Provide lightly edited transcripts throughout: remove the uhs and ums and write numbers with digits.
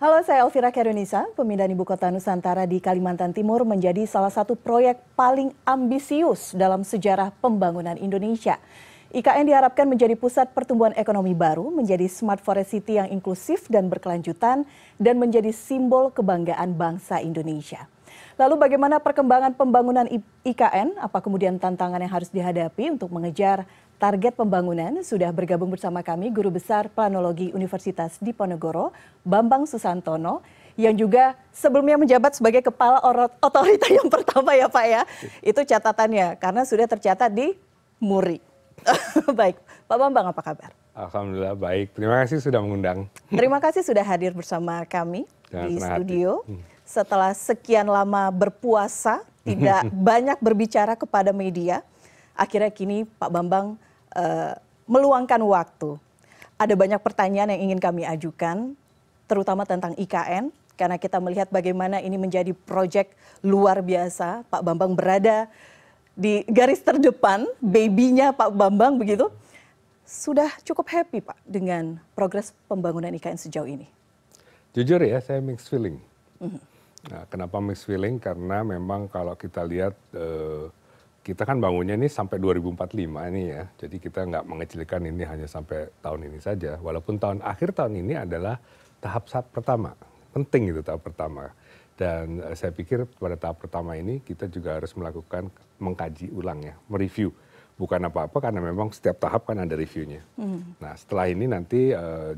Halo, saya Elvira Kerunisa. Pemindahan Ibu Kota Nusantara di Kalimantan Timur menjadi salah satu proyek paling ambisius dalam sejarah pembangunan Indonesia. IKN diharapkan menjadi pusat pertumbuhan ekonomi baru, menjadi Smart Forest City yang inklusif dan berkelanjutan, dan menjadi simbol kebanggaan bangsa Indonesia. Lalu bagaimana perkembangan pembangunan IKN? Apa kemudian tantangan yang harus dihadapi untuk mengejar target pembangunan? Sudah bergabung bersama kami Guru Besar Planologi Universitas Diponegoro, Bambang Susantono, yang juga sebelumnya menjabat sebagai Kepala Otorita yang pertama ya Pak ya. Itu catatannya, karena sudah tercatat di MURI. Baik, Pak Bambang apa kabar? Alhamdulillah baik, terima kasih sudah mengundang. Terima kasih sudah hadir bersama kami di studio. Setelah sekian lama berpuasa, tidak banyak berbicara kepada media, akhirnya kini Pak Bambang meluangkan waktu. Ada banyak pertanyaan yang ingin kami ajukan, terutama tentang IKN, karena kita melihat bagaimana ini menjadi proyek luar biasa. Pak Bambang berada di garis terdepan, baby-nya Pak Bambang begitu. Sudah cukup happy Pak dengan progres pembangunan IKN sejauh ini? Jujur ya, saya mixed feeling. Nah, kenapa mixed feeling? Karena memang kalau kita lihat, kita kan bangunnya ini sampai 2045 ini ya. Jadi kita nggak mengecilkan ini hanya sampai tahun ini saja. Walaupun akhir tahun ini adalah tahap pertama. Penting itu tahap pertama. Dan saya pikir pada tahap pertama ini kita juga harus mengkaji ulang ya, mereview. Bukan apa-apa karena memang setiap tahap kan ada reviewnya. Nah setelah ini nanti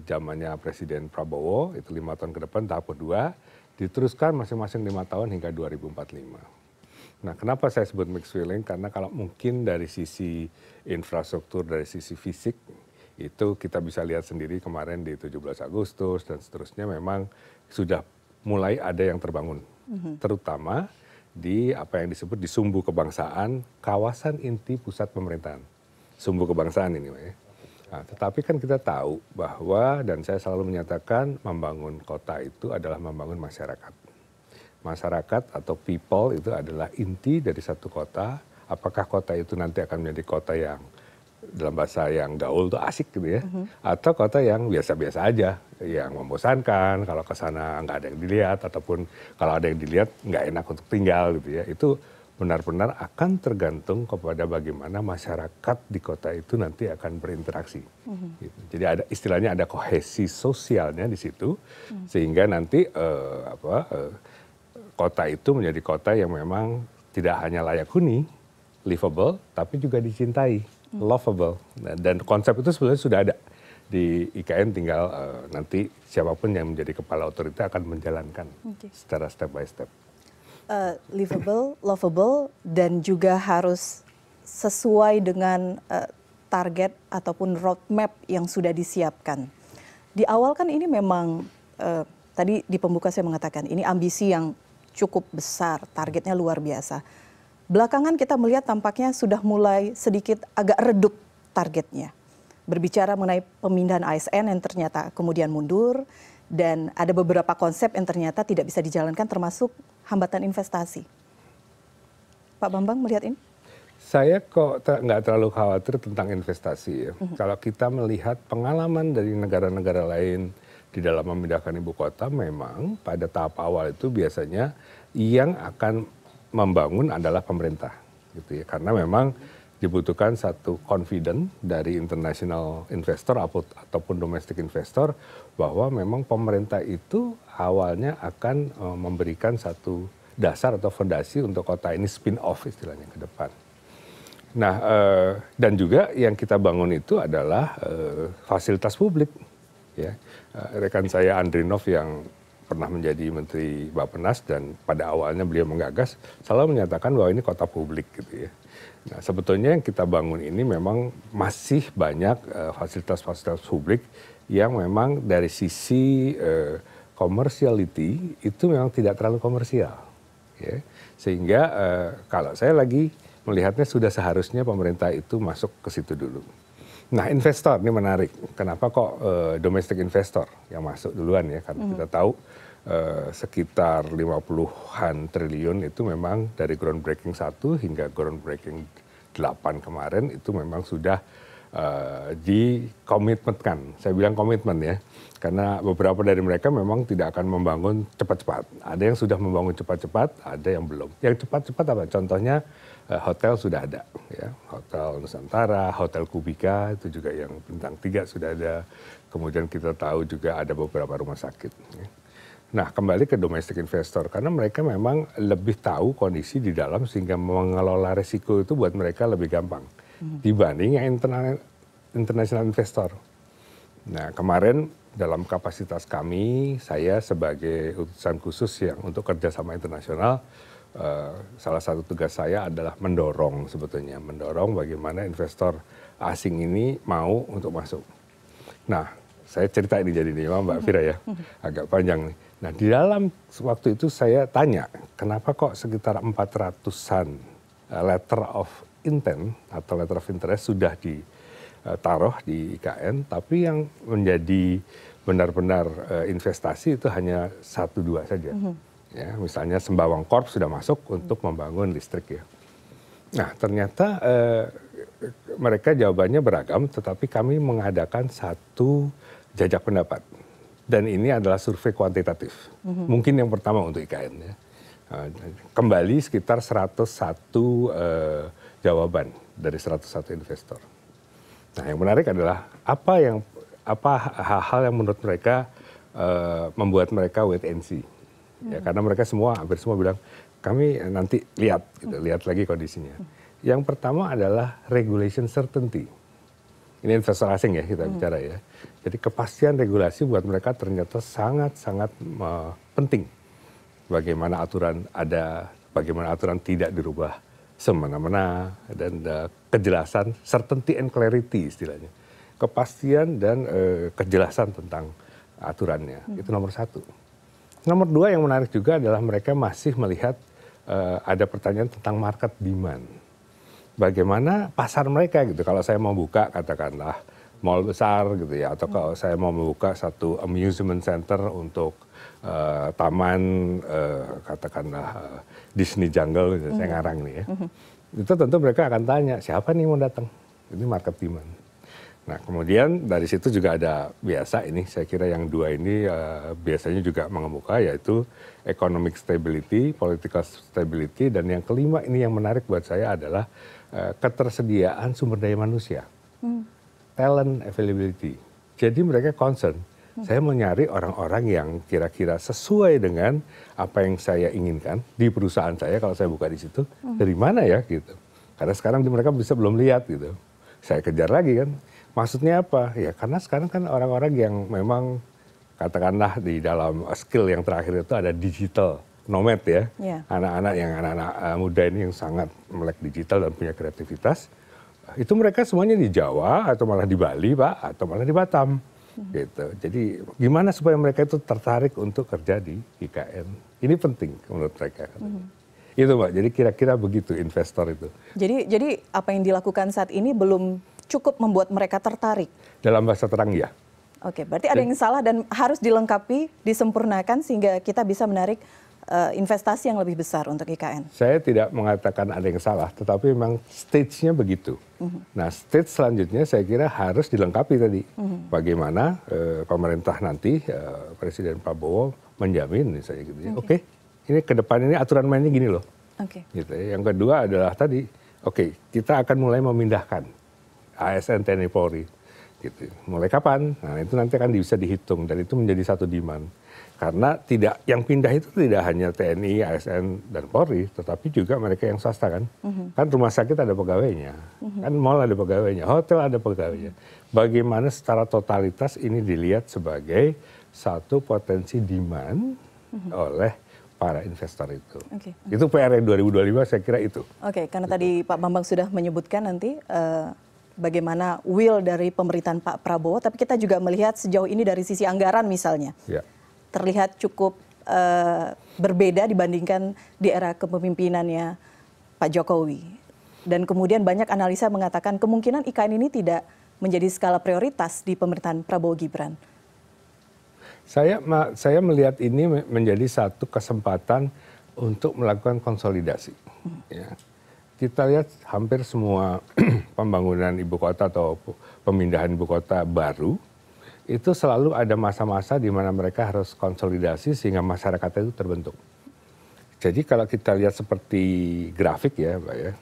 zamannya Presiden Prabowo, itu 5 tahun ke depan tahap kedua, diteruskan masing-masing 5 tahun hingga 2045. Nah kenapa saya sebut mixed feeling? Karena kalau mungkin dari sisi infrastruktur, dari sisi fisik, itu kita bisa lihat sendiri kemarin di 17 Agustus dan seterusnya memang sudah mulai ada yang terbangun. Terutama di apa yang disebut di sumbu kebangsaan, kawasan inti pusat pemerintahan. Sumbu kebangsaan ini, Pak ya. Nah, tetapi kan kita tahu bahwa, dan saya selalu menyatakan, membangun kota itu adalah membangun masyarakat. Masyarakat atau people itu adalah inti dari satu kota. Apakah kota itu nanti akan menjadi kota yang dalam bahasa yang gaul itu asik gitu ya, atau kota yang biasa-biasa aja, yang membosankan, kalau ke sana nggak ada yang dilihat, ataupun kalau ada yang dilihat nggak enak untuk tinggal gitu ya. Itu benar-benar akan tergantung kepada bagaimana masyarakat di kota itu nanti akan berinteraksi. Gitu. Jadi ada istilahnya ada kohesi sosialnya di situ, sehingga nanti kota itu menjadi kota yang memang tidak hanya layak huni, livable, tapi juga dicintai, lovable. Dan konsep itu sebenarnya sudah ada di IKN, tinggal nanti siapapun yang menjadi kepala otorita akan menjalankan secara step by step. Livable, lovable, dan juga harus sesuai dengan target ataupun roadmap yang sudah disiapkan. Di awal kan ini memang, tadi di pembuka saya mengatakan, ini ambisi yang cukup besar, targetnya luar biasa. Belakangan kita melihat tampaknya sudah mulai sedikit agak redup targetnya. Berbicara mengenai pemindahan ASN yang ternyata kemudian mundur, dan ada beberapa konsep yang ternyata tidak bisa dijalankan, termasuk hambatan investasi. Pak Bambang melihat ini? Saya kok nggak terlalu khawatir tentang investasi ya. Kalau kita melihat pengalaman dari negara-negara lain di dalam memindahkan ibu kota, memang pada tahap awal itu biasanya yang akan membangun adalah pemerintah, gitu ya. Karena memang dibutuhkan satu confident dari international investor ataupun domestic investor bahwa memang pemerintah itu awalnya akan memberikan satu dasar atau fondasi untuk kota ini spin off istilahnya ke depan. Nah, dan juga yang kita bangun itu adalah fasilitas publik. Ya, rekan saya Andrinov yang pernah menjadi Menteri Bappenas dan pada awalnya beliau menggagas selalu menyatakan bahwa ini kota publik gitu ya. Nah, sebetulnya yang kita bangun ini memang masih banyak fasilitas-fasilitas publik yang memang dari sisi commerciality itu memang tidak terlalu komersial. Ya. Sehingga kalau saya lagi melihatnya sudah seharusnya pemerintah itu masuk ke situ dulu. Nah investor ini menarik, kenapa kok domestic investor yang masuk duluan ya, karena kita tahu sekitar 50-an triliun itu memang dari groundbreaking 1 hingga groundbreaking 8 kemarin itu memang sudah dikomitmenkan. Saya bilang komitmen ya, karena beberapa dari mereka memang tidak akan membangun cepat-cepat. Ada yang sudah membangun cepat-cepat, ada yang belum. Yang cepat-cepat apa? Contohnya hotel sudah ada, ya. Hotel Nusantara, Hotel Kubika itu juga yang bintang 3 sudah ada. Kemudian kita tahu juga ada beberapa rumah sakit. Ya. Nah, kembali ke domestic investor, karena mereka memang lebih tahu kondisi di dalam sehingga mengelola risiko itu buat mereka lebih gampang dibanding yang international investor. Nah, kemarin dalam kapasitas kami, saya sebagai utusan khusus yang untuk kerjasama internasional, salah satu tugas saya adalah mendorong bagaimana investor asing ini mau untuk masuk. Nah, saya cerita ini jadi nih, Mbak Fira ya, agak panjang nih. Nah, di dalam waktu itu saya tanya, kenapa kok sekitar 400-an letter of intent atau letter of interest sudah ditaruh di IKN, tapi yang menjadi benar-benar investasi itu hanya 1-2 saja. Ya, misalnya Sembawang Corp sudah masuk untuk membangun listrik ya. Nah, ternyata mereka jawabannya beragam, tetapi kami mengadakan satu jajak pendapat. Dan ini adalah survei kuantitatif. Mungkin yang pertama untuk IKN ya. Kembali sekitar 101 jawaban dari 101 investor. Nah, yang menarik adalah apa hal-hal yang menurut mereka membuat mereka wait and see. Ya, karena mereka hampir semua bilang kami nanti lihat lagi kondisinya. Yang pertama adalah regulation certainty. Ini investor asing ya kita bicara ya. Jadi kepastian regulasi buat mereka ternyata sangat-sangat penting. Bagaimana aturan ada, bagaimana aturan tidak dirubah semena-mena, dan kejelasan, certainty and clarity istilahnya. Kepastian dan kejelasan tentang aturannya, itu nomor 1. Nomor 2 yang menarik juga adalah mereka masih melihat ada pertanyaan tentang market demand. Bagaimana pasar mereka gitu, kalau saya mau buka katakanlah mall besar gitu ya, atau kalau saya mau membuka satu amusement center untuk taman katakanlah Disney Jungle gitu, saya ngarang nih ya. Itu tentu mereka akan tanya, siapa nih mau datang? Ini market demand. Nah, kemudian dari situ juga ada biasa ini, saya kira yang 2 ini biasanya juga mengemuka, yaitu economic stability, political stability, dan yang kelima ini yang menarik buat saya adalah ketersediaan sumber daya manusia, talent availability. Jadi mereka concern, saya mau nyari orang-orang yang kira-kira sesuai dengan apa yang saya inginkan di perusahaan saya kalau saya buka di situ, dari mana ya gitu. Karena sekarang mereka belum lihat gitu. Saya kejar lagi kan. Maksudnya apa? Ya karena sekarang kan orang-orang yang memang katakanlah di dalam skill yang terakhir itu ada digital nomad ya. Anak-anak muda ini yang sangat melek digital dan punya kreativitas. Itu mereka semuanya di Jawa atau malah di Bali, Pak, atau malah di Batam. Gitu. Jadi gimana supaya mereka itu tertarik untuk kerja di IKN? Ini penting menurut mereka. Itu Mbak, jadi kira-kira begitu investor itu. Jadi apa yang dilakukan saat ini belum cukup membuat mereka tertarik? Dalam bahasa terang ya. Oke, berarti ada yang salah dan harus dilengkapi, disempurnakan sehingga kita bisa menarik investasi yang lebih besar untuk IKN. Saya tidak mengatakan ada yang salah, tetapi memang stage-nya begitu. Nah, stage selanjutnya saya kira harus dilengkapi tadi. Bagaimana pemerintah nanti, Presiden Prabowo menjamin misalnya gitu ya. Oke, ini ke depan ini aturan mainnya gini loh. Gitu ya. Yang kedua adalah tadi, kita akan mulai memindahkan ASN TNI Polri. Gitu. Mulai kapan? Nah, itu nanti akan bisa dihitung dan itu menjadi satu demand. Karena yang pindah itu tidak hanya TNI, ASN, dan Polri, tetapi juga mereka yang swasta kan. Kan rumah sakit ada pegawainya, kan mall ada pegawainya, hotel ada pegawainya. Bagaimana secara totalitas ini dilihat sebagai satu potensi demand oleh para investor itu. Itu PR 2025 saya kira itu. Karena tadi Pak Bambang sudah menyebutkan nanti bagaimana will dari pemerintahan Pak Prabowo, tapi kita juga melihat sejauh ini dari sisi anggaran misalnya. Terlihat cukup berbeda dibandingkan di era kepemimpinannya Pak Jokowi. Dan kemudian banyak analisa mengatakan kemungkinan IKN ini tidak menjadi skala prioritas di pemerintahan Prabowo Gibran. Saya melihat ini menjadi satu kesempatan untuk melakukan konsolidasi. Ya. kita lihat hampir semua pembangunan ibu kota atau pemindahan ibu kota baru, itu selalu ada masa-masa di mana mereka harus konsolidasi sehingga masyarakat itu terbentuk. Jadi kalau kita lihat seperti grafik ya Pak ya,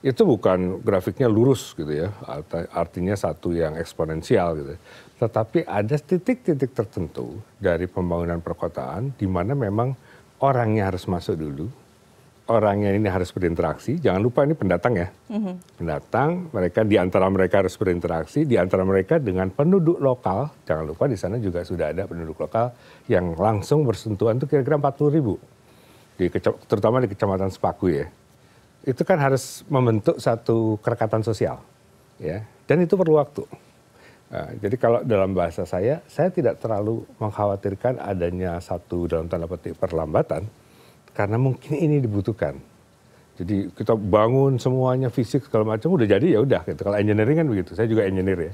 itu bukan grafiknya lurus gitu ya, artinya satu yang eksponensial gitu. Tetapi ada titik-titik tertentu dari pembangunan perkotaan di mana memang orangnya harus masuk dulu. Orangnya ini harus berinteraksi, jangan lupa ini pendatang ya. Pendatang, mereka di antara mereka harus berinteraksi, di antara mereka dengan penduduk lokal, jangan lupa di sana juga sudah ada penduduk lokal yang langsung bersentuhan itu kira-kira 40.000. Terutama di Kecamatan Sepaku ya. Itu kan harus membentuk satu kerekatan sosial. Ya, dan itu perlu waktu. Nah, jadi kalau dalam bahasa saya tidak terlalu mengkhawatirkan adanya satu dalam tanda petik perlambatan, karena mungkin ini dibutuhkan. Jadi kita bangun semuanya fisik segala macam udah jadi ya udah gitu. Kalau engineering kan begitu. Saya juga engineer ya.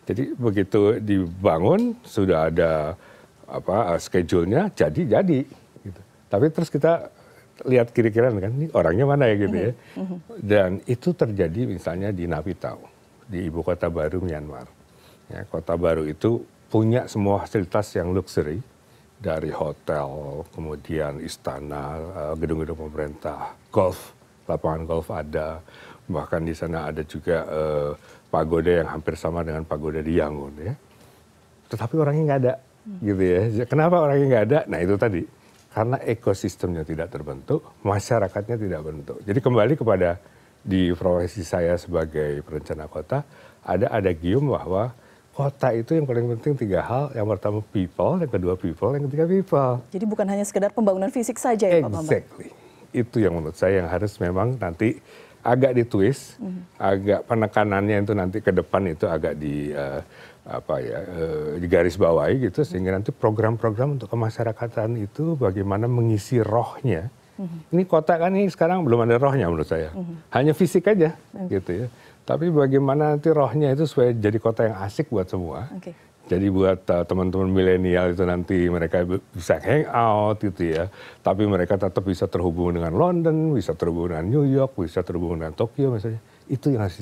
Jadi begitu dibangun sudah ada schedule-nya jadi gitu. Tapi terus kita lihat kiri-kirian kan ini orangnya mana ya gitu ya. Dan itu terjadi misalnya di Naypyidaw, di ibu kota baru Myanmar. Ya, kota baru itu punya semua fasilitas yang luxury. Dari hotel, kemudian istana, gedung-gedung pemerintah, golf, lapangan golf ada, bahkan di sana ada juga pagoda yang hampir sama dengan pagoda di Yangon ya. Tetapi orangnya nggak ada, gitu ya. Kenapa orangnya nggak ada? Nah itu tadi, karena ekosistemnya tidak terbentuk, masyarakatnya tidak bentuk. Jadi kembali kepada di profesi saya sebagai perencana kota, ada adagium bahwa kota itu yang paling penting 3 hal. Yang pertama people, yang kedua people, yang ketiga people. Jadi bukan hanya sekedar pembangunan fisik saja ya Pak Bambang? Exactly. Itu yang menurut saya yang harus memang nanti agak ditwist, agak penekanannya itu nanti ke depan itu agak digaris bawahi gitu. Sehingga nanti program-program untuk kemasyarakatan itu bagaimana mengisi rohnya. Ini kota kan ini sekarang belum ada rohnya menurut saya. Hanya fisik aja gitu ya. Tapi bagaimana nanti rohnya itu supaya jadi kota yang asik buat semua. Jadi buat teman-teman milenial itu nanti mereka bisa hang out gitu ya. Tapi mereka tetap bisa terhubung dengan London, bisa terhubung dengan New York, bisa terhubung dengan Tokyo misalnya. Itu yang harus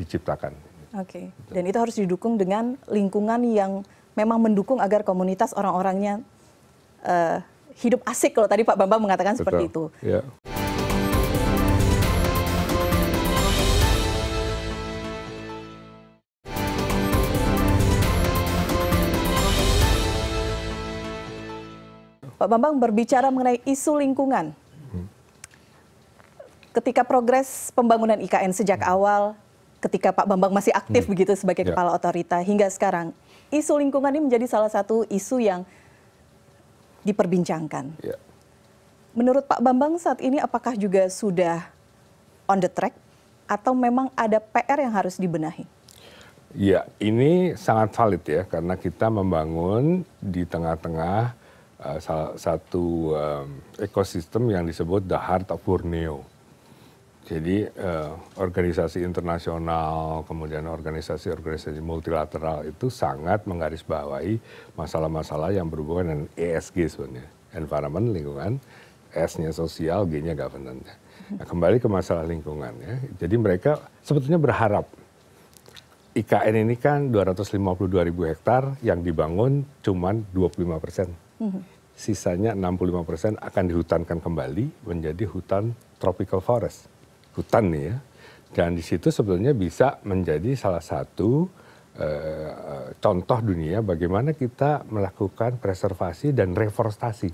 diciptakan. Oke. Dan itu harus didukung dengan lingkungan yang memang mendukung agar komunitas orang-orangnya hidup asik. Kalau tadi Pak Bambang mengatakan seperti itu. Ya. Pak Bambang berbicara mengenai isu lingkungan. Ketika progres pembangunan IKN sejak awal, ketika Pak Bambang masih aktif begitu sebagai kepala otorita hingga sekarang, isu lingkungan ini menjadi salah satu isu yang diperbincangkan. Menurut Pak Bambang saat ini apakah juga sudah on the track atau memang ada PR yang harus dibenahi? Ya, ini sangat valid ya karena kita membangun di tengah-tengah satu ekosistem yang disebut the heart of Borneo. Jadi organisasi internasional, kemudian organisasi-organisasi multilateral itu sangat menggarisbawahi masalah-masalah yang berhubungan dengan ESG sebenarnya. Environment, lingkungan, S-nya sosial, G-nya governance. Nah, kembali ke masalah lingkungan ya. Jadi mereka sebetulnya berharap IKN ini kan 252.000 hektar yang dibangun cuman 25%. Sisanya 65% akan dihutankan kembali menjadi hutan tropical forest. Hutan nih ya. Dan di situ sebetulnya bisa menjadi salah satu contoh dunia bagaimana kita melakukan preservasi dan reforestasi.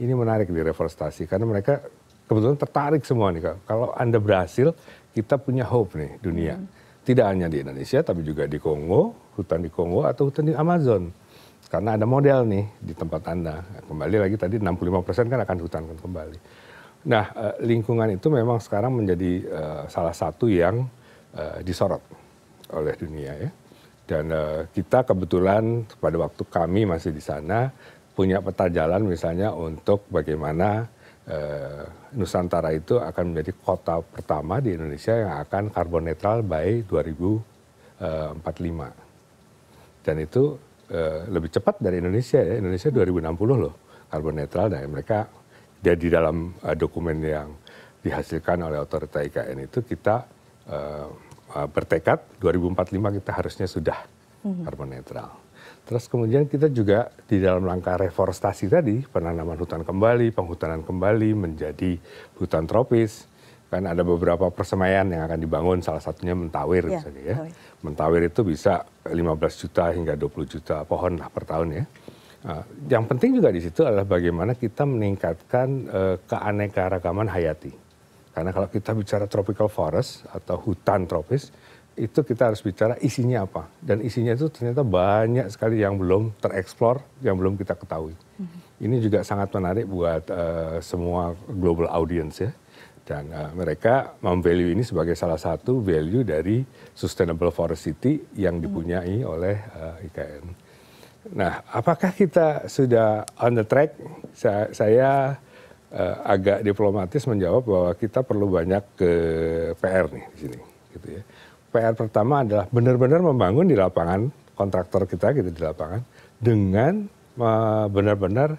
Ini menarik di reforestasi karena mereka kebetulan tertarik semua nih. Kalau Anda berhasil, kita punya hope nih dunia. Tidak hanya di Indonesia tapi juga di Kongo, hutan di Kongo atau hutan di Amazon. Karena ada model nih di tempat Anda. Kembali lagi tadi 65% kan akan dihutankan kembali. Nah, lingkungan itu memang sekarang menjadi salah satu yang disorot oleh dunia ya. Dan kita kebetulan pada waktu kami masih di sana punya peta jalan misalnya untuk bagaimana Nusantara itu akan menjadi kota pertama di Indonesia yang akan carbon netral by 2045. Dan itu lebih cepat dari Indonesia ya. Indonesia 2060 loh carbon netral dan mereka dia di dalam dokumen yang dihasilkan oleh otorita IKN itu kita bertekad 2045 kita harusnya sudah karbon netral. Terus kemudian kita juga di dalam langkah reforestasi tadi, penanaman hutan kembali, penghutanan kembali menjadi hutan tropis. Kan ada beberapa persemaian yang akan dibangun, salah satunya Mentawir misalnya ya. Mentawir itu bisa 15 juta hingga 20 juta pohon lah per tahun ya. Yang penting juga di situ adalah bagaimana kita meningkatkan keanekaragaman hayati. Karena kalau kita bicara tropical forest atau hutan tropis, itu kita harus bicara isinya apa. Dan isinya itu ternyata banyak sekali yang belum tereksplor, yang belum kita ketahui. Ini juga sangat menarik buat semua global audience ya. Dan mereka memvalue ini sebagai salah satu value dari Sustainable Forest City yang dipunyai oleh IKN. Nah, apakah kita sudah on the track? Saya agak diplomatis menjawab bahwa kita perlu banyak ke PR nih di sini. Gitu ya. PR pertama adalah benar-benar membangun di lapangan, kontraktor kita gitu di lapangan, dengan benar-benar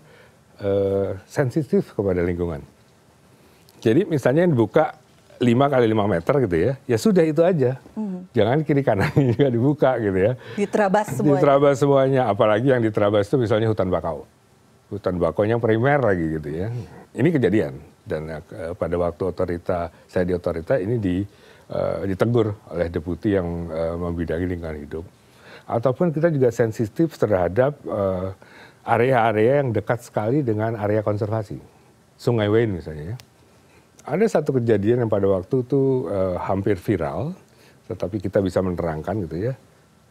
sensitif kepada lingkungan. Jadi misalnya yang dibuka 5 kali 5 meter gitu ya sudah itu aja. Jangan kiri kanannya juga dibuka gitu ya. Diterabas semuanya. Diterabas semuanya, apalagi yang diterabas itu misalnya hutan bakau. Hutan bakau yang primer lagi gitu ya. Ini kejadian. Dan pada waktu saya di otorita ini ditegur oleh deputi yang membidangi lingkungan hidup. Ataupun kita juga sensitif terhadap area-area yang dekat sekali dengan area konservasi. Sungai Wain misalnya ya. Ada satu kejadian yang pada waktu itu hampir viral, tetapi kita bisa menerangkan gitu ya.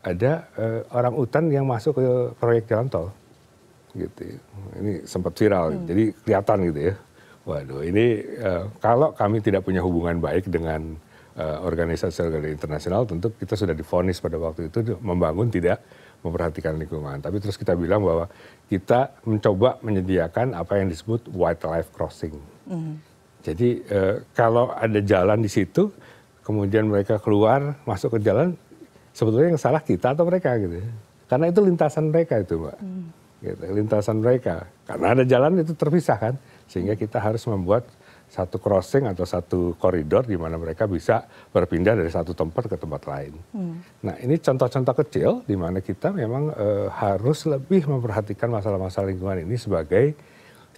Ada orang utan yang masuk ke proyek jalan tol. Gitu. Ini sempat viral, jadi kelihatan gitu ya. Waduh, ini kalau kami tidak punya hubungan baik dengan organisasi internasional, tentu kita sudah divonis pada waktu itu membangun tidak memperhatikan lingkungan. Tapi terus kita bilang bahwa kita mencoba menyediakan apa yang disebut wildlife crossing. Jadi kalau ada jalan di situ, kemudian mereka keluar masuk ke jalan, sebetulnya yang salah kita atau mereka gitu ya. Karena itu lintasan mereka itu, Mbak. Gitu, lintasan mereka. Karena ada jalan itu terpisah kan, sehingga kita harus membuat satu crossing atau satu koridor di mana mereka bisa berpindah dari satu tempat ke tempat lain. Nah ini contoh-contoh kecil di mana kita memang harus lebih memperhatikan masalah-masalah lingkungan ini sebagai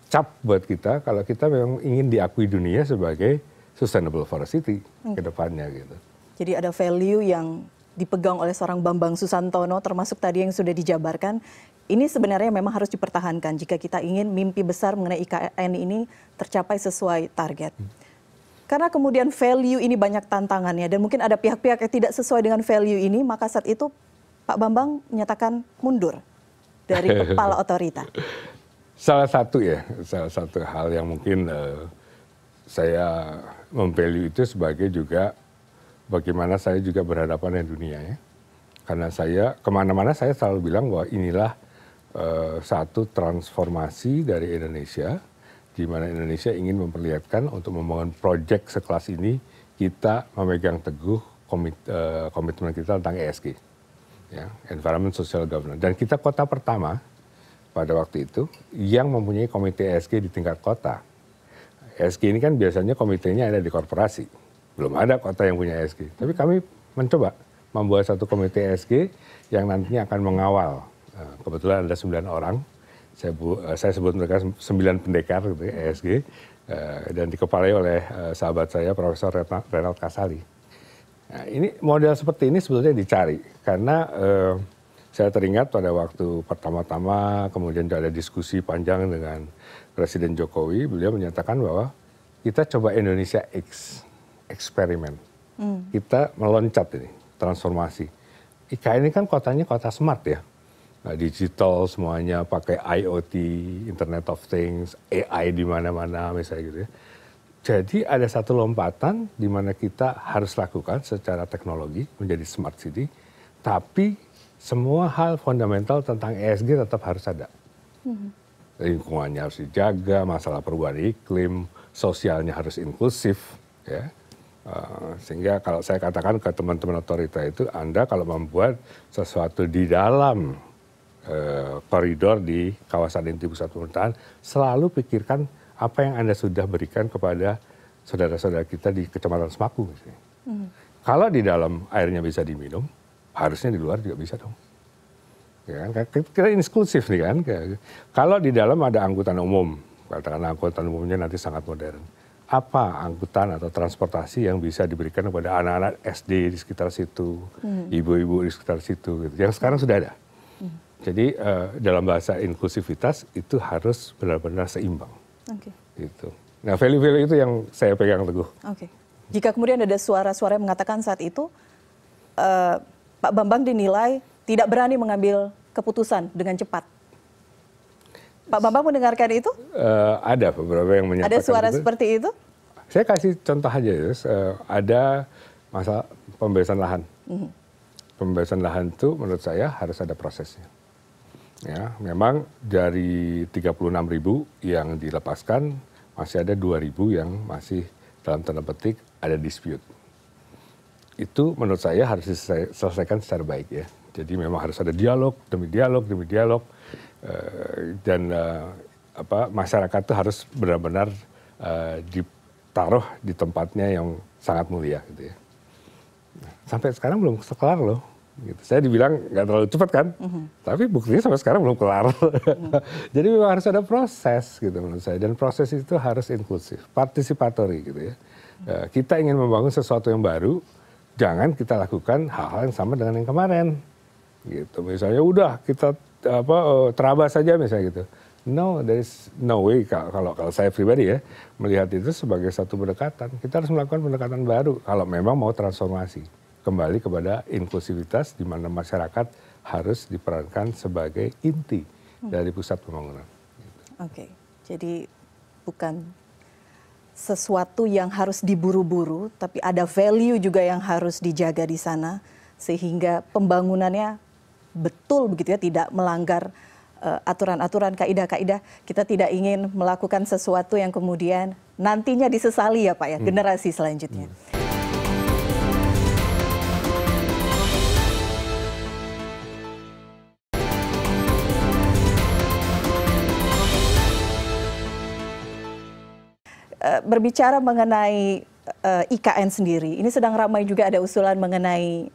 cap buat kita kalau kita memang ingin diakui dunia sebagai Sustainable Forest City ke depannya gitu. Jadi ada value yang dipegang oleh seorang Bambang Susantono termasuk tadi yang sudah dijabarkan. Ini sebenarnya memang harus dipertahankan jika kita ingin mimpi besar mengenai IKN ini tercapai sesuai target. Karena kemudian value ini banyak tantangannya dan mungkin ada pihak-pihak yang tidak sesuai dengan value ini, maka saat itu Pak Bambang menyatakan mundur dari kepala otorita. Salah satu hal yang mungkin saya memvalue itu sebagai juga bagaimana saya juga berhadapan dengan dunia ya. Karena saya kemana-mana saya selalu bilang bahwa inilah satu transformasi dari Indonesia, di mana Indonesia ingin memperlihatkan untuk membangun proyek sekelas ini, kita memegang teguh komitmen kita tentang ESG, ya, Environment Social Governance. Dan kita kota pertama pada waktu itu yang mempunyai komite ESG di tingkat kota. ESG ini kan biasanya komitenya ada di korporasi. Belum ada kota yang punya ESG. Tapi kami mencoba membuat satu komite ESG yang nantinya akan mengawal. Kebetulan ada 9 orang. Saya sebut mereka 9 pendekar gitu ya, ESG. Dan dikepalai oleh sahabat saya, Profesor Renald Kasali. Nah, ini model seperti ini sebetulnya dicari. Karena saya teringat pada waktu pertama-tama kemudian ada diskusi panjang dengan Presiden Jokowi, beliau menyatakan bahwa kita coba Indonesia eksperimen. Kita meloncat ini, transformasi. IKN ini kan kotanya kota smart ya. Nah, digital semuanya, pakai IoT, Internet of Things, AI di mana-mana misalnya gitu ya. Jadi ada satu lompatan di mana kita harus lakukan secara teknologi menjadi smart city, tapi semua hal fundamental tentang ESG tetap harus ada. Lingkungannya harus dijaga, masalah perubahan iklim, sosialnya harus inklusif. Ya. Sehingga kalau saya katakan ke teman-teman otorita itu, Anda kalau membuat sesuatu di dalam koridor di kawasan inti pusat pemerintahan, selalu pikirkan apa yang Anda sudah berikan kepada saudara-saudara kita di Kecamatan Semaku misalnya. Kalau di dalam airnya bisa diminum, harusnya di luar juga bisa dong. Ya kan? Kita inklusif nih kan. Kalau di dalam ada angkutan umum, katakanlah angkutan umumnya nanti sangat modern. Apa angkutan atau transportasi yang bisa diberikan kepada anak-anak SD di sekitar situ, ibu-ibu di sekitar situ, gitu. Yang sekarang sudah ada. Jadi dalam bahasa inklusivitas itu harus benar-benar seimbang. Gitu. Nah value-value itu yang saya pegang teguh. Jika kemudian ada suara-suara yang mengatakan saat itu Pak Bambang dinilai tidak berani mengambil keputusan dengan cepat. Pak Bambang mendengarkan itu? Ada beberapa yang menyampaikan. Ada suara seperti itu? Saya kasih contoh aja ya. Ada masalah pembebasan lahan. Pembebasan lahan itu menurut saya harus ada prosesnya. Ya, memang dari 36.000 yang dilepaskan masih ada 2.000 yang masih dalam tanda petik ada dispute. Itu menurut saya harus diselesaikan secara baik ya. Jadi memang harus ada dialog demi dialog demi dialog. Dan masyarakat itu harus benar-benar ditaruh di tempatnya yang sangat mulia gitu ya. Sampai sekarang belum kelar loh. Gitu. Saya dibilang nggak terlalu cepat kan, tapi buktinya sampai sekarang belum kelar. Jadi memang harus ada proses gitu menurut saya, dan proses itu harus inklusif, partisipatori gitu ya. Kita ingin membangun sesuatu yang baru, jangan kita lakukan hal-hal yang sama dengan yang kemarin. Gitu. Misalnya udah kita terabas saja misalnya gitu. No, there is no way kalau saya pribadi ya melihat itu sebagai satu pendekatan. Kita harus melakukan pendekatan baru kalau memang mau transformasi. Kembali kepada inklusivitas di mana masyarakat harus diperankan sebagai inti dari pusat pembangunan. Oke, jadi bukan sesuatu yang harus diburu-buru, tapi ada value juga yang harus dijaga di sana sehingga pembangunannya betul begitu ya, tidak melanggar aturan-aturan, kaidah-kaidah. Kita tidak ingin melakukan sesuatu yang kemudian nantinya disesali ya Pak ya, generasi selanjutnya. Berbicara mengenai IKN sendiri, ini sedang ramai juga ada usulan mengenai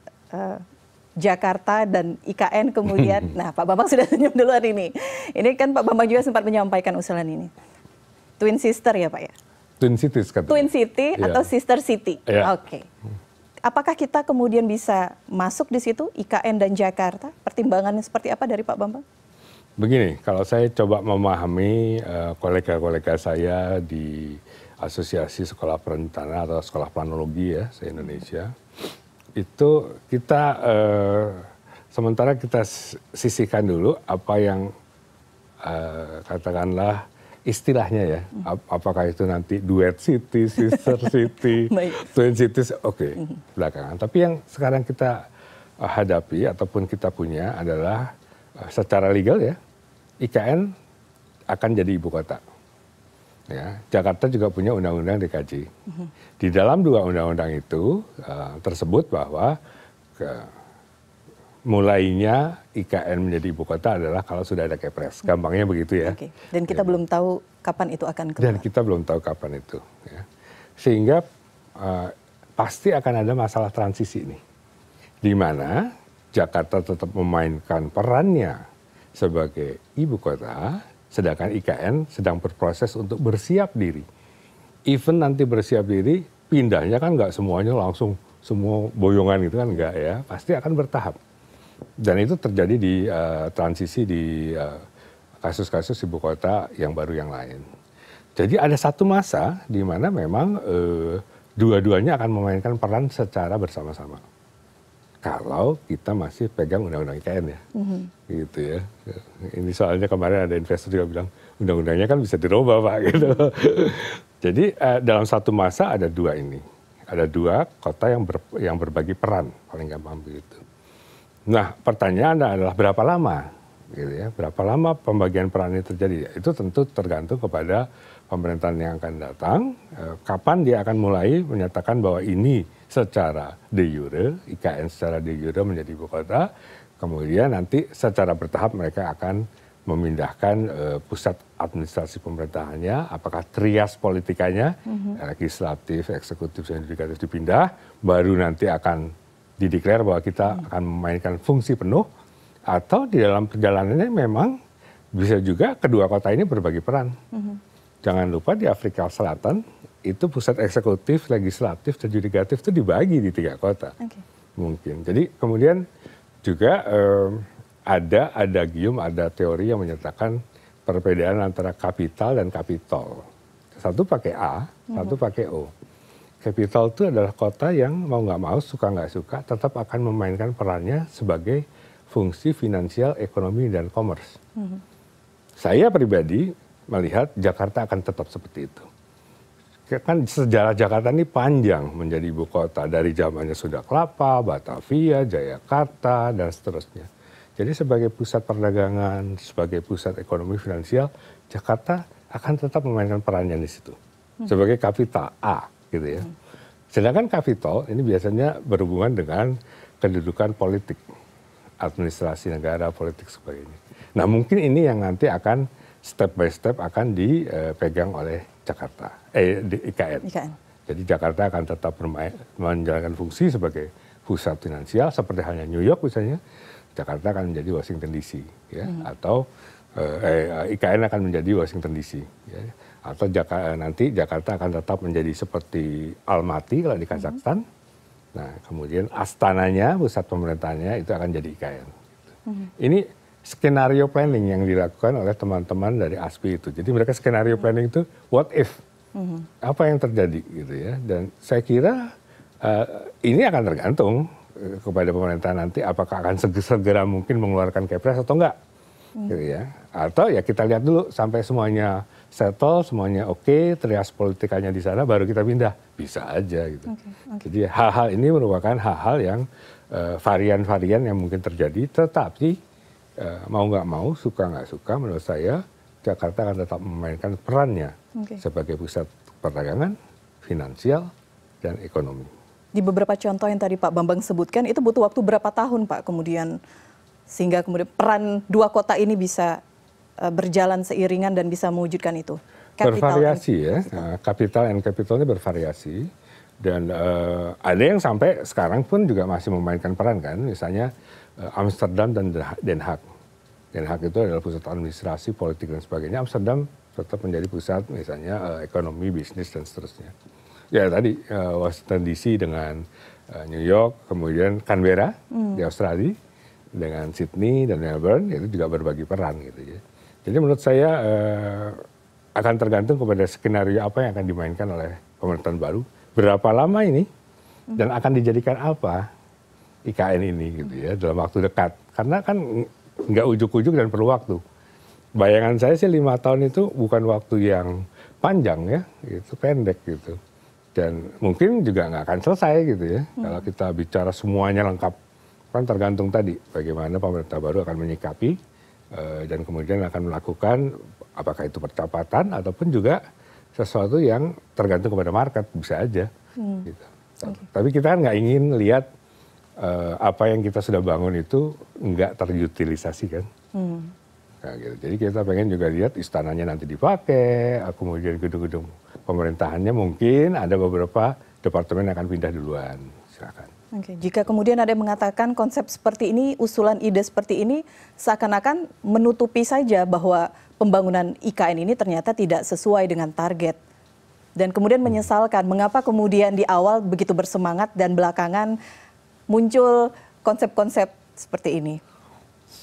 Jakarta dan IKN kemudian. Nah, Pak Bambang sudah senyum duluan ini. Ini kan Pak Bambang juga sempat menyampaikan usulan ini. Twin sister ya Pak ya? Twin cities katanya. Twin city atau sister city. Oke. Apakah kita kemudian bisa masuk di situ IKN dan Jakarta? Pertimbangannya seperti apa dari Pak Bambang? Begini, kalau saya coba memahami kolega-kolega saya di Asosiasi Sekolah Perencanaan atau Sekolah Planologi ya se-Indonesia, itu kita sementara kita sisihkan dulu apa yang katakanlah istilahnya ya, apakah itu nanti duet city, sister city, twin cities, oke, belakangan. Tapi yang sekarang kita hadapi ataupun kita punya adalah secara legal ya, IKN akan jadi ibu kota. Ya, Jakarta juga punya undang-undang DKJ. Di dalam dua undang-undang itu tersebut bahwa mulainya IKN menjadi ibu kota adalah kalau sudah ada Kepres. Gampangnya begitu ya. Dan kita belum tahu kapan itu akan keluar. Dan kita belum tahu kapan itu. Ya. Sehingga pasti akan ada masalah transisi ini. Di mana Jakarta tetap memainkan perannya sebagai ibu kota, sedangkan IKN sedang berproses untuk bersiap diri. Even nanti bersiap diri, pindahnya kan nggak semuanya langsung semua boyongan gitu kan, nggak ya, pasti akan bertahap. Dan itu terjadi di transisi di kasus-kasus ibu kota yang baru yang lain. Jadi ada satu masa di mana memang dua-duanya akan memainkan peran secara bersama-sama. Kalau kita masih pegang undang-undang IKN ya, gitu ya. Ini soalnya kemarin ada investor juga bilang undang-undangnya kan bisa dirubah Pak, gitu. Jadi dalam satu masa ada dua ini, ada dua kota yang berbagi peran, paling gampang begitu. Nah pertanyaan adalah berapa lama, gitu ya? Berapa lama pembagian peran ini terjadi? Itu tentu tergantung kepada pemerintahan yang akan datang, kapan dia akan mulai menyatakan bahwa ini secara de jure, IKN secara de jure menjadi ibu kota, kemudian nanti secara bertahap mereka akan memindahkan pusat administrasi pemerintahannya, apakah trias politikanya, legislatif, eksekutif, dan yudikatif dipindah, baru nanti akan dideklar bahwa kita akan memainkan fungsi penuh, atau di dalam perjalanannya memang bisa juga kedua kota ini berbagi peran. Jangan lupa di Afrika Selatan itu pusat eksekutif, legislatif, dan yudikatif itu dibagi di 3 kota. Mungkin. Jadi kemudian juga ada teori yang menyatakan perbedaan antara kapital dan kapitol. Satu pakai A, satu pakai O. Kapital itu adalah kota yang mau nggak mau, suka nggak suka, tetap akan memainkan perannya sebagai fungsi finansial, ekonomi, dan commerce. Saya pribadi melihat Jakarta akan tetap seperti itu. Kan sejarah Jakarta ini panjang menjadi ibu kota. Dari zamannya Sunda Kelapa, Batavia, Jayakarta, dan seterusnya. Jadi sebagai pusat perdagangan, sebagai pusat ekonomi finansial, Jakarta akan tetap memainkan perannya di situ. Sebagai kapital A, gitu ya. Sedangkan kapital ini biasanya berhubungan dengan kedudukan politik, administrasi negara, politik sebagainya. Nah mungkin ini yang nanti akan step by step akan dipegang oleh Jakarta, di IKN. Jadi Jakarta akan tetap menjalankan fungsi sebagai pusat finansial seperti halnya New York misalnya. Jakarta akan menjadi Washington DC, ya, atau IKN akan menjadi Washington DC, ya. Atau nanti Jakarta akan tetap menjadi seperti Almaty kalau di Kazakhstan. Nah, kemudian Astananya, pusat pemerintahannya itu akan jadi IKN. Ini skenario planning yang dilakukan oleh teman-teman dari ASPI itu. Jadi mereka skenario planning itu what if, apa yang terjadi gitu ya. Dan saya kira ini akan tergantung kepada pemerintah nanti apakah akan segera mungkin mengeluarkan Kepres atau enggak, gitu ya. Atau ya kita lihat dulu sampai semuanya settle, semuanya oke, trias politikanya di sana, baru kita pindah, bisa aja gitu. Jadi hal-hal ini merupakan hal-hal yang varian-varian yang mungkin terjadi, tetapi mau nggak mau, suka nggak suka, menurut saya Jakarta akan tetap memainkan perannya sebagai pusat perdagangan, finansial, dan ekonomi. Di beberapa contoh yang tadi Pak Bambang sebutkan, itu butuh waktu berapa tahun Pak kemudian sehingga kemudian peran 2 kota ini bisa berjalan seiringan dan bisa mewujudkan itu? Bervariasi ya, capital and capital ini bervariasi. Dan ada yang sampai sekarang pun juga masih memainkan peran kan, misalnya Amsterdam dan Den Haag. Den Haag itu adalah pusat administrasi, politik dan sebagainya. Amsterdam tetap menjadi pusat misalnya ekonomi, bisnis dan seterusnya. Ya tadi Washington DC dengan New York, kemudian Canberra di Australia, dengan Sydney dan Melbourne itu juga berbagi peran gitu ya. Jadi menurut saya akan tergantung kepada skenario apa yang akan dimainkan oleh pemerintahan baru, berapa lama ini, dan akan dijadikan apa IKN ini gitu ya dalam waktu dekat. Karena kan nggak ujuk-ujuk dan perlu waktu. Bayangan saya sih 5 tahun itu bukan waktu yang panjang ya, itu pendek gitu. Dan mungkin juga nggak akan selesai gitu ya. Kalau kita bicara semuanya lengkap, kan tergantung tadi bagaimana pemerintah baru akan menyikapi dan kemudian akan melakukan apakah itu percepatan ataupun juga sesuatu yang tergantung kepada market, bisa aja. Gitu. Tapi kita kan nggak ingin lihat apa yang kita sudah bangun itu nggak terutilisasi kan. Nah, gitu. Jadi kita pengen juga lihat istananya nanti dipakai, kemudian gedung-gedung pemerintahannya mungkin ada beberapa departemen yang akan pindah duluan. Silakan. Oke, jika kemudian ada yang mengatakan konsep seperti ini, usulan ide seperti ini seakan-akan menutupi saja bahwa pembangunan IKN ini ternyata tidak sesuai dengan target. Dan kemudian menyesalkan mengapa kemudian di awal begitu bersemangat dan belakangan muncul konsep-konsep seperti ini.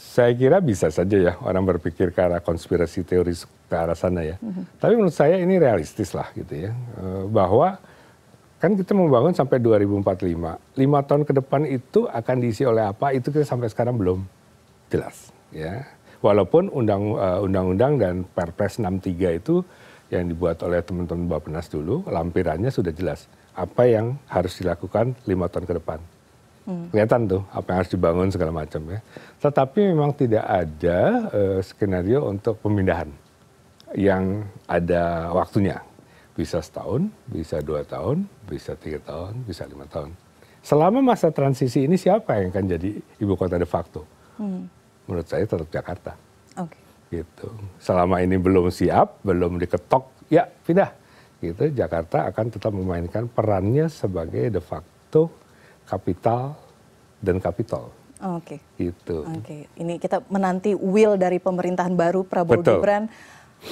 Saya kira bisa saja ya orang berpikir ke arah konspirasi teori ke arah sana ya. Tapi menurut saya ini realistis lah gitu ya. Bahwa kan kita membangun sampai 2045. 5 tahun ke depan itu akan diisi oleh apa, itu kita sampai sekarang belum jelas. Ya. Walaupun undang-undang dan Perpres 63 itu yang dibuat oleh teman-teman Bappenas dulu, lampirannya sudah jelas. Apa yang harus dilakukan 5 tahun ke depan. Kelihatan tuh apa yang harus dibangun segala macam ya. Tetapi memang tidak ada skenario untuk pemindahan yang ada waktunya. Bisa setahun, bisa 2 tahun, bisa 3 tahun, bisa 5 tahun. Selama masa transisi ini siapa yang akan jadi ibu kota de facto? Menurut saya tetap Jakarta. gitu. Selama ini belum siap, belum diketok, ya pindah. Gitu, Jakarta akan tetap memainkan perannya sebagai de facto kapital dan kapitol. Oke. Gitu. Oke. Ini kita menanti will dari pemerintahan baru Prabowo Betul. Gibran.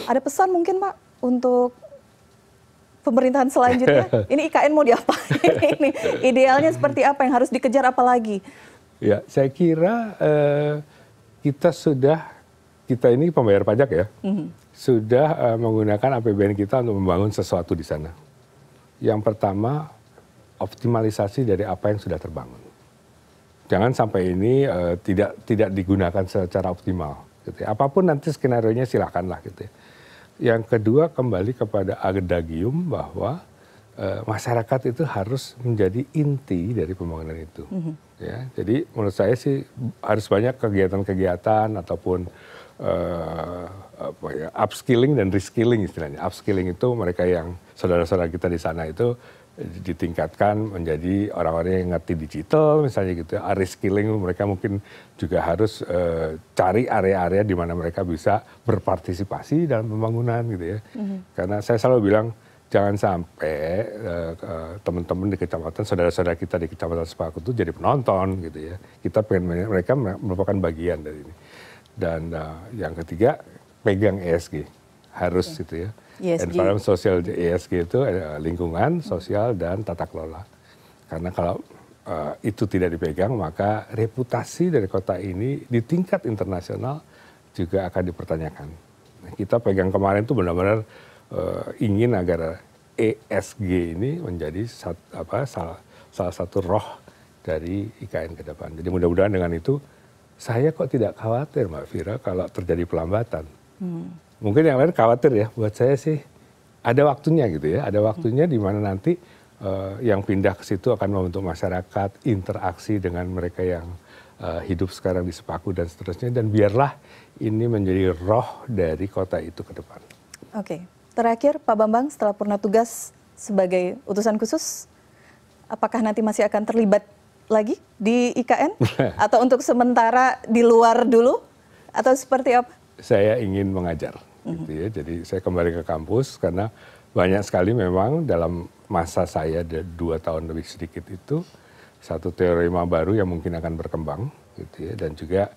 Ada pesan mungkin Pak untuk pemerintahan selanjutnya? Ini IKN mau diapain? Ini idealnya seperti apa yang harus dikejar apalagi? Ya, saya kira kita ini pembayar pajak ya, sudah menggunakan APBN kita untuk membangun sesuatu di sana. Yang pertama, optimalisasi dari apa yang sudah terbangun. Jangan sampai ini tidak digunakan secara optimal. Gitu ya. Apapun nanti skenario-nya silakanlah gitu ya. Yang kedua, kembali kepada adagium bahwa masyarakat itu harus menjadi inti dari pembangunan itu. Ya, jadi menurut saya sih harus banyak kegiatan-kegiatan ataupun upskilling dan reskilling istilahnya. Upskilling itu mereka yang saudara-saudara kita di sana itu ditingkatkan menjadi orang-orang yang ngerti digital misalnya gitu. Reskilling mereka mungkin juga harus cari area-area di mana mereka bisa berpartisipasi dalam pembangunan gitu ya. Karena saya selalu bilang jangan sampai teman-teman di kecamatan, saudara-saudara kita di kecamatan Sepaku itu jadi penonton gitu ya. Kita pengen mereka merupakan bagian dari ini. Dan yang ketiga pegang ESG harus gitu ya. Environment social ESG itu lingkungan, sosial dan tata kelola. Karena kalau itu tidak dipegang maka reputasi dari kota ini di tingkat internasional juga akan dipertanyakan. Nah, kita pegang kemarin itu benar-benar ingin agar ESG ini menjadi salah satu roh dari IKN ke depan. Jadi mudah-mudahan dengan itu saya kok tidak khawatir Mbak Fira kalau terjadi pelambatan. Mungkin yang lain khawatir ya, buat saya sih ada waktunya gitu ya. Ada waktunya di mana nanti yang pindah ke situ akan membentuk masyarakat, interaksi dengan mereka yang hidup sekarang di Sepaku dan seterusnya. Dan biarlah ini menjadi roh dari kota itu ke depan. Oke, terakhir Pak Bambang setelah purna tugas sebagai utusan khusus, apakah nanti masih akan terlibat lagi di IKN? Atau untuk sementara di luar dulu? Atau seperti apa? Saya ingin mengajar, gitu ya. Jadi saya kembali ke kampus karena banyak sekali memang dalam masa saya 2 tahun lebih sedikit itu satu teorema baru yang mungkin akan berkembang, gitu ya. Dan juga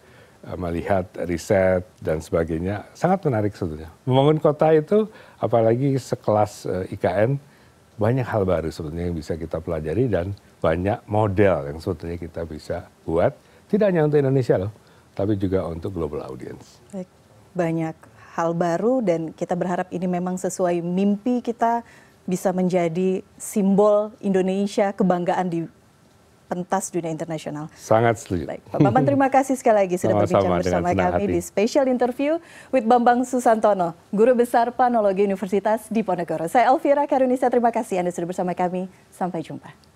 melihat riset dan sebagainya sangat menarik sebetulnya. Membangun kota itu apalagi sekelas IKN banyak hal baru sebetulnya yang bisa kita pelajari dan banyak model yang sebetulnya kita bisa buat tidak hanya untuk Indonesia loh, tapi juga untuk global audience. Baik. Banyak hal baru dan kita berharap ini memang sesuai mimpi kita bisa menjadi simbol Indonesia, kebanggaan di pentas dunia internasional. Sangat setuju. Baik, Pak Bambang terima kasih sekali lagi sudah berbincang bersama kami di Special Interview with Bambang Susantono, Guru Besar Planologi Universitas Diponegoro. Saya Elvira Karunisa, terima kasih Anda sudah bersama kami. Sampai jumpa.